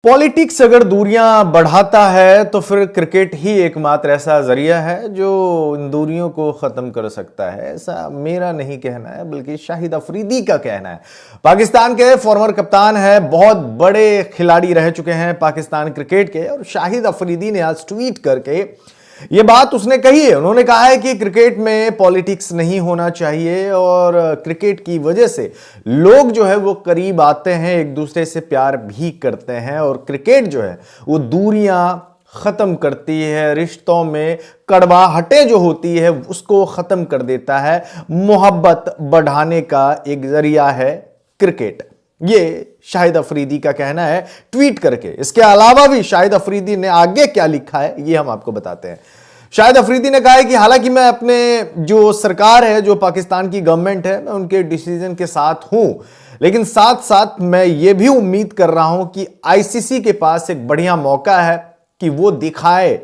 Politics अगर दूरियां बढ़ाता है तो फिर क्रिकेट ही एकमात्र ऐसा जरिया है जो इन दूरियों को खत्म कर सकता है। ऐसा मेरा नहीं कहना है बल्कि शाहिद अफरीदी का कहना है। पाकिस्तान के फॉर्मर कप्तान है, बहुत बड़े खिलाड़ी रह चुके हैं पाकिस्तान क्रिकेट के, और शाहिद अफरीदी ने आज ट्वीट करके ये बात उसने कही है। उन्होंने कहा है कि क्रिकेट में पॉलिटिक्स नहीं होना चाहिए और क्रिकेट की वजह से लोग जो है वो करीब आते हैं, एक दूसरे से प्यार भी करते हैं, और क्रिकेट जो है वो दूरियां खत्म करती है, रिश्तों में कड़वाहटें जो होती है उसको खत्म कर देता है, मोहब्बत बढ़ाने का एक जरिया है क्रिकेट। ये शाहिद अफरीदी का कहना है ट्वीट करके। इसके अलावा भी शाहिद अफरीदी ने आगे क्या लिखा है ये हम आपको बताते हैं। शाहिद अफरीदी ने कहा है कि हालांकि मैं अपने जो सरकार है, जो पाकिस्तान की गवर्नमेंट है, मैं उनके डिसीजन के साथ हूं, लेकिन साथ साथ मैं ये भी उम्मीद कर रहा हूं कि आईसीसी के पास एक बढ़िया मौका है कि वो दिखाए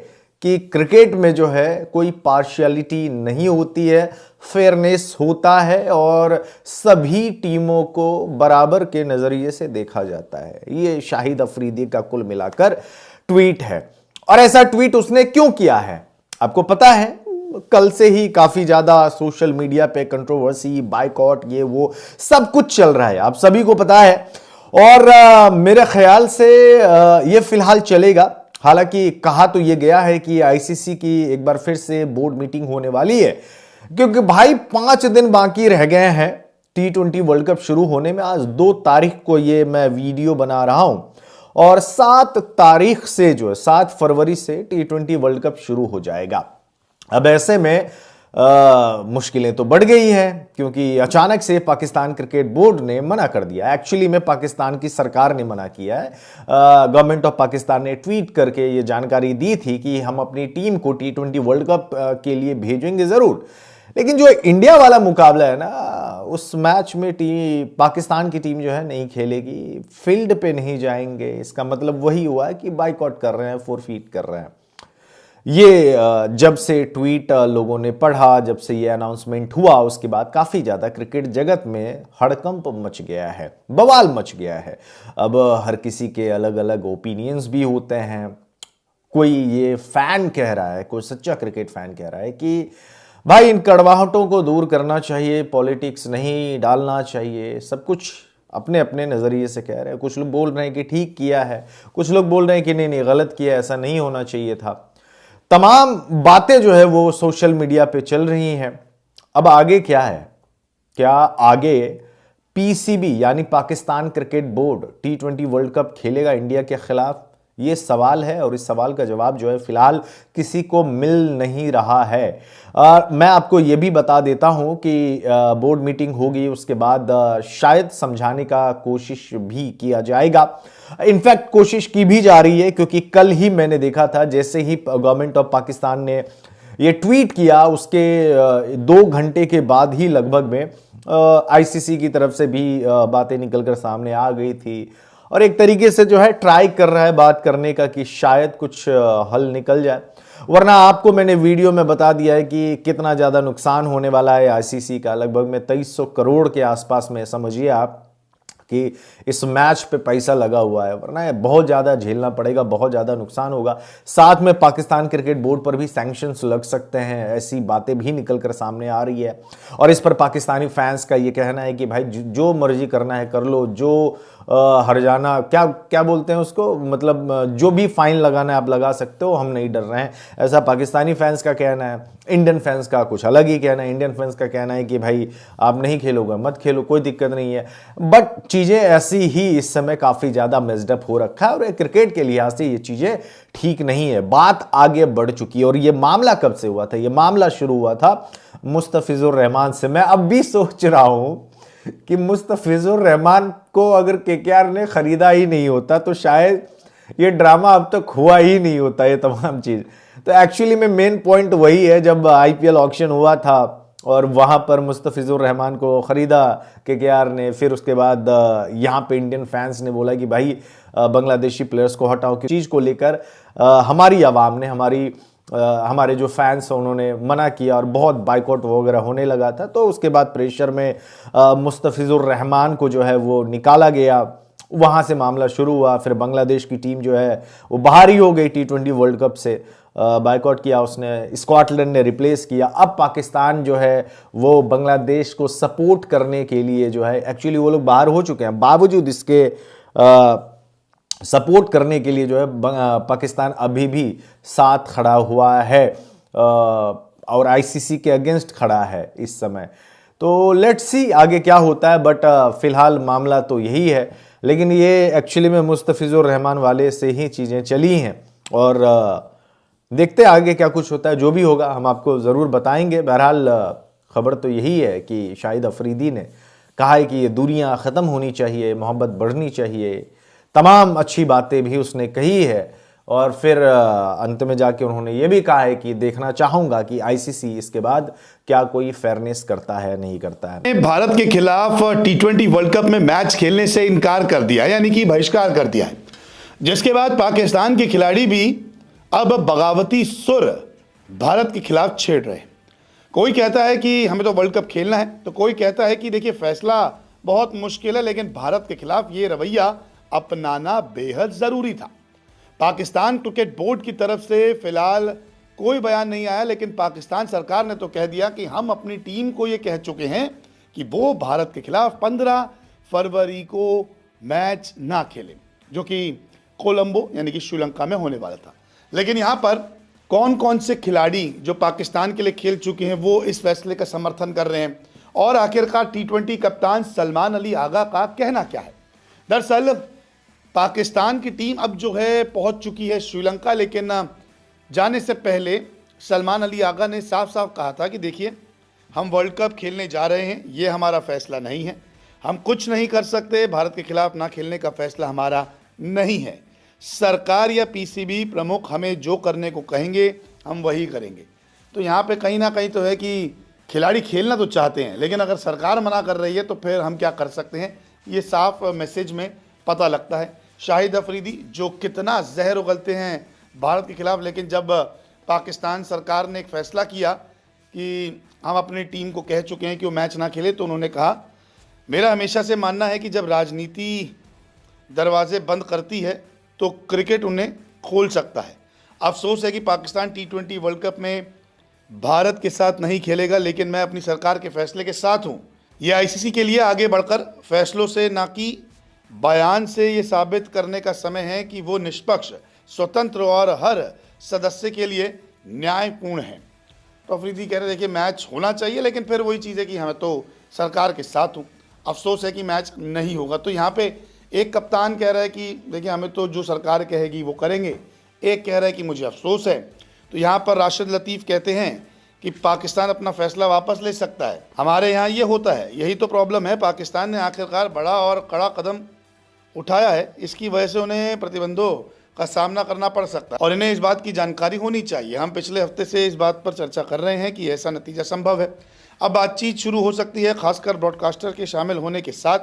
कि क्रिकेट में जो है कोई पार्शियलिटी नहीं होती है, फेयरनेस होता है और सभी टीमों को बराबर के नजरिए से देखा जाता है। ये शाहिद अफरीदी का कुल मिलाकर ट्वीट है। और ऐसा ट्वीट उसने क्यों किया है आपको पता है। कल से ही काफी ज्यादा सोशल मीडिया पे कंट्रोवर्सी, बायकॉट, ये वो सब कुछ चल रहा है, आप सभी को पता है। और मेरे ख्याल से ये फिलहाल चलेगा। हालांकि कहा तो ये गया है कि आईसीसी की एक बार फिर से बोर्ड मीटिंग होने वाली है, क्योंकि भाई 5 दिन बाकी रह गए हैं T20 वर्ल्ड कप शुरू होने में। आज 2 तारीख को ये मैं वीडियो बना रहा हूं और 7 तारीख से जो है 7 फरवरी से T20 वर्ल्ड कप शुरू हो जाएगा। अब ऐसे में मुश्किलें तो बढ़ गई हैं, क्योंकि अचानक से पाकिस्तान क्रिकेट बोर्ड ने मना कर दिया। एक्चुअली में पाकिस्तान की सरकार ने मना किया है। गवर्नमेंट ऑफ पाकिस्तान ने ट्वीट करके ये जानकारी दी थी कि हम अपनी टीम को T20 वर्ल्ड कप के लिए भेजेंगे जरूर, लेकिन जो इंडिया वाला मुकाबला है ना, उस मैच में पाकिस्तान की टीम जो है नहीं खेलेगी, फील्ड पे नहीं जाएंगे। इसका मतलब वही हुआ कि बाइकआउट कर रहे हैं, फोरफीट कर रहे हैं। ये जब से ट्वीट लोगों ने पढ़ा, जब से ये अनाउंसमेंट हुआ, उसके बाद काफी ज्यादा क्रिकेट जगत में हड़कंप मच गया है, बवाल मच गया है। अब हर किसी के अलग अलग ओपिनियंस भी होते हैं। कोई ये फैन कह रहा है, कोई सच्चा क्रिकेट फैन कह रहा है कि भाई इन कड़वाहटों को दूर करना चाहिए, पॉलिटिक्स नहीं डालना चाहिए। सब कुछ अपने अपने नजरिए से कह रहे हैं। कुछ लोग बोल रहे हैं कि ठीक किया है, कुछ लोग बोल रहे हैं कि नहीं नहीं गलत किया, ऐसा नहीं होना चाहिए था। तमाम बातें जो है वो सोशल मीडिया पे चल रही हैं। अब आगे क्या है? क्या आगे पीसीबी यानी Pakistan cricket board T20 world cup खेलेगा इंडिया के खिलाफ? ये सवाल है, और इस सवाल का जवाब जो है फिलहाल किसी को मिल नहीं रहा है। मैं आपको ये भी बता देता हूं कि बोर्ड मीटिंग होगी, उसके बाद शायद समझाने का कोशिश भी किया जाएगा। इनफैक्ट कोशिश की भी जा रही है, क्योंकि कल ही मैंने देखा था, जैसे ही गवर्नमेंट ऑफ पाकिस्तान ने ये ट्वीट किया उसके 2 घंटे के बाद ही लगभग में आईसीसी की तरफ से भी बातें निकलकर सामने आ गई थी, और एक तरीके से जो है ट्राई कर रहा है बात करने का कि शायद कुछ हल निकल जाए। वरना आपको मैंने वीडियो में बता दिया है कि कितना ज्यादा नुकसान होने वाला है आईसीसी का। लगभग में 2300 करोड़ के आसपास में समझिए आप कि इस मैच पे पैसा लगा हुआ है, वरना बहुत ज्यादा झेलना पड़ेगा, बहुत ज्यादा नुकसान होगा। साथ में पाकिस्तान क्रिकेट बोर्ड पर भी सैंक्शंस लग सकते हैं, ऐसी बातें भी निकलकर सामने आ रही है। और इस पर पाकिस्तानी फैंस का ये कहना है कि भाई जो मर्जी करना है कर लो, जो हरजाना क्या क्या बोलते हैं उसको, मतलब जो भी फाइन लगाना है आप लगा सकते हो, हम नहीं डर रहे हैं, ऐसा पाकिस्तानी फैंस का कहना है। इंडियन फैंस का कुछ अलग ही कहना है। इंडियन फैंस का कहना है कि भाई आप नहीं खेलोगे मत खेलो, कोई दिक्कत नहीं है। बट चीजें ऐसी ही इस समय काफी ज्यादा मेस्डअप हो रखा है, और क्रिकेट के लिहाज से ये चीजें ठीक नहीं है। बात आगे बढ़ चुकी है। और ये मामला कब से हुआ था? ये मामला शुरू हुआ था मुस्तफिजुर रहमान से। मैं अब भी सोच रहा हूं कि मुस्तफिजुर रहमान को अगर केकेआर ने खरीदा ही नहीं होता तो शायद ये ड्रामा अब तक हुआ ही नहीं होता, ये तमाम चीज। तो एक्चुअली में मेन पॉइंट वही है, जब आईपीएल ऑक्शन हुआ था और वहां पर मुस्तफिजुर रहमान को खरीदा केकेआर ने, फिर उसके बाद यहाँ पे इंडियन फैंस ने बोला कि भाई बांग्लादेशी प्लेयर्स को हटाओ। किस चीज को लेकर हमारी आवाम ने, हमारे जो फैंस उन्होंने मना किया और बहुत बाइकआउट वगैरह होने लगा था। तो उसके बाद प्रेशर में मुस्तफिजुर रहमान को जो है वो निकाला गया, वहाँ से मामला शुरू हुआ। फिर बांग्लादेश की टीम जो है वो बाहर ही हो गई T20 वर्ल्ड कप से, बायकॉट किया उसने, स्कॉटलैंड ने रिप्लेस किया। अब पाकिस्तान जो है वो बांग्लादेश को सपोर्ट करने के लिए जो है, एक्चुअली वो लोग बाहर हो चुके हैं, बावजूद इसके सपोर्ट करने के लिए जो है पाकिस्तान अभी भी साथ खड़ा हुआ है और आईसीसी के अगेंस्ट खड़ा है इस समय। तो लेट्स सी आगे क्या होता है, बट फिलहाल मामला तो यही है। लेकिन ये एक्चुअली में मुस्तफिजुर रहमान वाले से ही चीज़ें चली हैं और देखते हैं आगे क्या कुछ होता है। जो भी होगा हम आपको ज़रूर बताएंगे। बहरहाल खबर तो यही है कि शाहिद अफरीदी ने कहा है कि ये दूरियां ख़त्म होनी चाहिए, मोहब्बत बढ़नी चाहिए, तमाम अच्छी बातें भी उसने कही है। और फिर अंत में जाके उन्होंने ये भी कहा है कि देखना चाहूंगा कि आईसीसी इसके बाद क्या कोई फेयरनेस करता है नहीं करता है। भारत के खिलाफ T20 वर्ल्ड कप में मैच खेलने से इनकार कर दिया, यानी कि बहिष्कार कर दिया है, जिसके बाद पाकिस्तान के खिलाड़ी भी अब बगावती सुर भारत के खिलाफ छेड़ रहे हैं। कोई कहता है कि हमें तो वर्ल्ड कप खेलना है, तो कोई कहता है कि देखिए फैसला बहुत मुश्किल है, लेकिन भारत के खिलाफ ये रवैया अपनाना बेहद ज़रूरी था। पाकिस्तान क्रिकेट बोर्ड की तरफ से फिलहाल कोई बयान नहीं आया, लेकिन पाकिस्तान सरकार ने तो कह दिया कि हम अपनी टीम को ये कह चुके हैं कि वो भारत के खिलाफ 15 फरवरी को मैच ना खेले, जो कि कोलंबो यानी कि श्रीलंका में होने वाला था। लेकिन यहाँ पर कौन कौन से खिलाड़ी जो पाकिस्तान के लिए खेल चुके हैं वो इस फैसले का समर्थन कर रहे हैं, और आखिरकार T20 कप्तान सलमान अली आगा का कहना क्या है। दरअसल पाकिस्तान की टीम अब जो है पहुंच चुकी है श्रीलंका, लेकिन जाने से पहले सलमान अली आगा ने साफ साफ कहा था कि देखिए हम वर्ल्ड कप खेलने जा रहे हैं, ये हमारा फैसला नहीं है, हम कुछ नहीं कर सकते, भारत के खिलाफ ना खेलने का फैसला हमारा नहीं है, सरकार या पीसीबी प्रमुख हमें जो करने को कहेंगे हम वही करेंगे। तो यहाँ पे कहीं ना कहीं तो है कि खिलाड़ी खेलना तो चाहते हैं, लेकिन अगर सरकार मना कर रही है तो फिर हम क्या कर सकते हैं, ये साफ मैसेज में पता लगता है। शाहिद अफरीदी जो कितना जहर उगलते हैं भारत के खिलाफ, लेकिन जब पाकिस्तान सरकार ने एक फ़ैसला किया कि हम अपनी टीम को कह चुके हैं कि वो मैच ना खेले, तो उन्होंने कहा मेरा हमेशा से मानना है कि जब राजनीति दरवाजे बंद करती है तो क्रिकेट उन्हें खोल सकता है। अफसोस है कि पाकिस्तान T20 वर्ल्ड कप में भारत के साथ नहीं खेलेगा, लेकिन मैं अपनी सरकार के फैसले के साथ हूँ। ये आईसीसी के लिए आगे बढ़कर फैसलों से ना कि बयान से ये साबित करने का समय है कि वो निष्पक्ष, स्वतंत्र और हर सदस्य के लिए न्यायपूर्ण है। तो अफरीदी कह रहे देखिए मैच होना चाहिए, लेकिन फिर वही चीज़ है कि हमें तो सरकार के साथ हूँ, अफसोस है कि मैच नहीं होगा। तो यहाँ पे एक कप्तान कह रहा है कि देखिए हमें तो जो सरकार कहेगी वो करेंगे, एक कह रहा है कि मुझे अफसोस है। तो यहाँ पर राशिद लतीफ़ कहते हैं कि पाकिस्तान अपना फैसला वापस ले सकता है, हमारे यहाँ ये होता है, यही तो प्रॉब्लम है। पाकिस्तान ने आखिरकार बड़ा और कड़ा कदम उठाया है, इसकी वजह से उन्हें प्रतिबंधों का सामना करना पड़ सकता है और इन्हें इस बात की जानकारी होनी चाहिए। हम पिछले हफ्ते से इस बात पर चर्चा कर रहे हैं कि ऐसा नतीजा संभव है। अब बातचीत शुरू हो सकती है, खासकर ब्रॉडकास्टर के शामिल होने के साथ,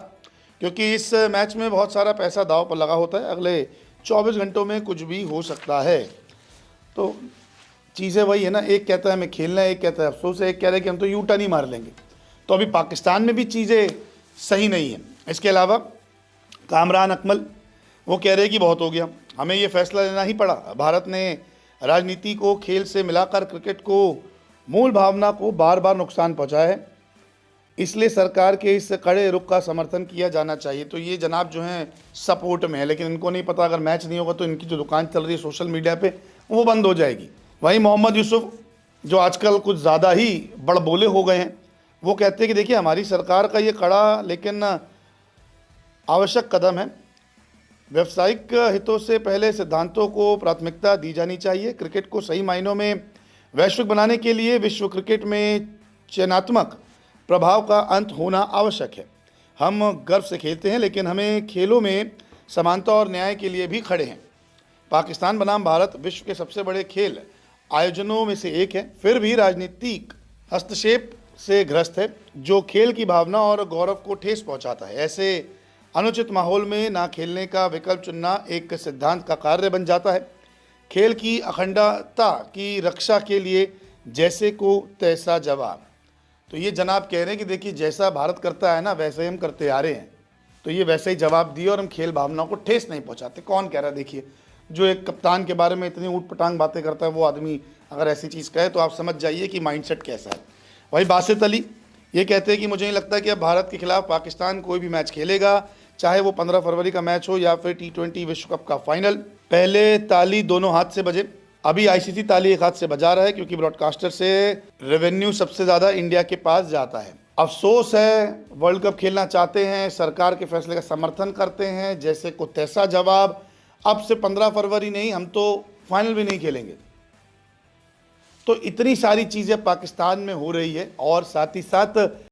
क्योंकि इस मैच में बहुत सारा पैसा दांव पर लगा होता है। अगले 24 घंटों में कुछ भी हो सकता है। तो चीज़ें वही है ना, एक कहता है हमें खेलना है, एक कहता है अफसोस है, एक कह रहा है कि हम तो यूटर्न ही मार लेंगे। तो अभी पाकिस्तान में भी चीज़ें सही नहीं हैं। इसके अलावा कामरान अकमल वो कह रहे हैं कि बहुत हो गया, हमें ये फैसला लेना ही पड़ा। भारत ने राजनीति को खेल से मिलाकर क्रिकेट को मूल भावना को बार बार नुकसान पहुंचाया है, इसलिए सरकार के इस कड़े रुख का समर्थन किया जाना चाहिए। तो ये जनाब जो हैं सपोर्ट में है, लेकिन इनको नहीं पता अगर मैच नहीं होगा तो इनकी जो दुकान चल रही है सोशल मीडिया पे वो बंद हो जाएगी। वहीं मोहम्मद यूसुफ जो आजकल कुछ ज़्यादा ही बड़बोले हो गए हैं, वो कहते हैं कि देखिए हमारी सरकार का ये कड़ा लेकिन आवश्यक कदम है, व्यावसायिक हितों से पहले सिद्धांतों को प्राथमिकता दी जानी चाहिए। क्रिकेट को सही मायनों में वैश्विक बनाने के लिए विश्व क्रिकेट में चयनात्मक प्रभाव का अंत होना आवश्यक है। हम गर्व से खेलते हैं, लेकिन हमें खेलों में समानता और न्याय के लिए भी खड़े हैं। पाकिस्तान बनाम भारत विश्व के सबसे बड़े खेल आयोजनों में से एक है, फिर भी राजनीतिक हस्तक्षेप से ग्रस्त है जो खेल की भावना और गौरव को ठेस पहुंचाता है। ऐसे अनुचित माहौल में ना खेलने का विकल्प चुनना एक सिद्धांत का कार्य बन जाता है। खेल की अखंडता की रक्षा के लिए जैसे को तैसा जवाब। तो ये जनाब कह रहे हैं कि देखिए जैसा भारत करता है ना वैसे ही हम करते आ रहे हैं। तो ये वैसे ही जवाब दिए और हम खेल भावनाओं को ठेस नहीं पहुंचाते। कौन कह रहा है? देखिए, जो एक कप्तान के बारे में इतनी ऊट पटांग बातें करता है, वो आदमी अगर ऐसी चीज़ कहे तो आप समझ जाइए कि माइंडसेट कैसा है। वही बासित अली ये कहते हैं कि मुझे नहीं लगता कि अब भारत के खिलाफ पाकिस्तान कोई भी मैच खेलेगा, चाहे वो 15 फरवरी का मैच हो या फिर T20 विश्व कप का फाइनल। पहले ताली दोनों हाथ से बजे, अभी आईसीसी ताली एक हाथ से बजा रहा है क्योंकि ब्रॉडकास्टर से रेवेन्यू सबसे ज़्यादा इंडिया के पास जाता है। अफसोस है, वर्ल्ड कप खेलना चाहते हैं, सरकार के फैसले का समर्थन करते हैं, जैसे को तैसा जवाब। अब से 15 फरवरी नहीं, हम तो फाइनल भी नहीं खेलेंगे। तो इतनी सारी चीज़ें पाकिस्तान में हो रही है और साथ ही साथ